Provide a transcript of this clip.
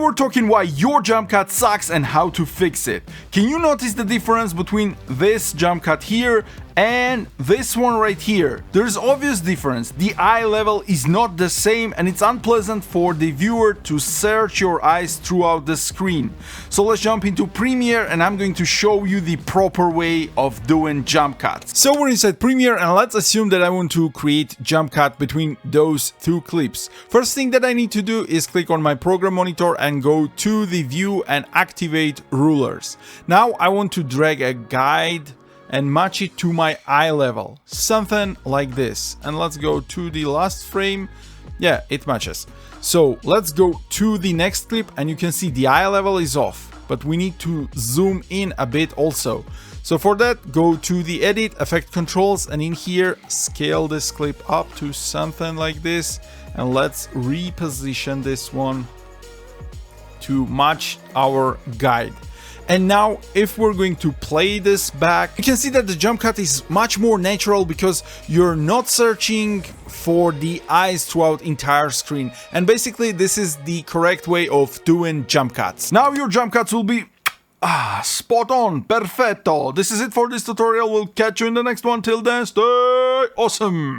we're talking why your jump cut sucks and how to fix it. Can you notice the difference between this jump cut here and this one right here? There's obvious difference. The eye level is not the same and it's unpleasant for the viewer to search your eyes throughout the screen. So let's jump into Premiere and I'm going to show you the proper way of doing jump cuts. So we're inside Premiere and let's assume that I want to create jump cut between those two clips. First thing that I need to do is click on my program monitor and go to the view and activate rulers. Now I want to drag a guide and match it to my eye level, something like this. And let's go to the last frame. Yeah, it matches. So let's go to the next clip and you can see the eye level is off, but we need to zoom in a bit also. So for that, go to the edit, effect controls, and in here, scale this clip up to something like this. And let's reposition this one to match our guide. And now if we're going to play this back, you can see that the jump cut is much more natural because you're not searching for the eyes throughout entire screen. And basically this is the correct way of doing jump cuts. Now your jump cuts will be spot on, perfetto. This is it for this tutorial. We'll catch you in the next one. Till then, stay awesome.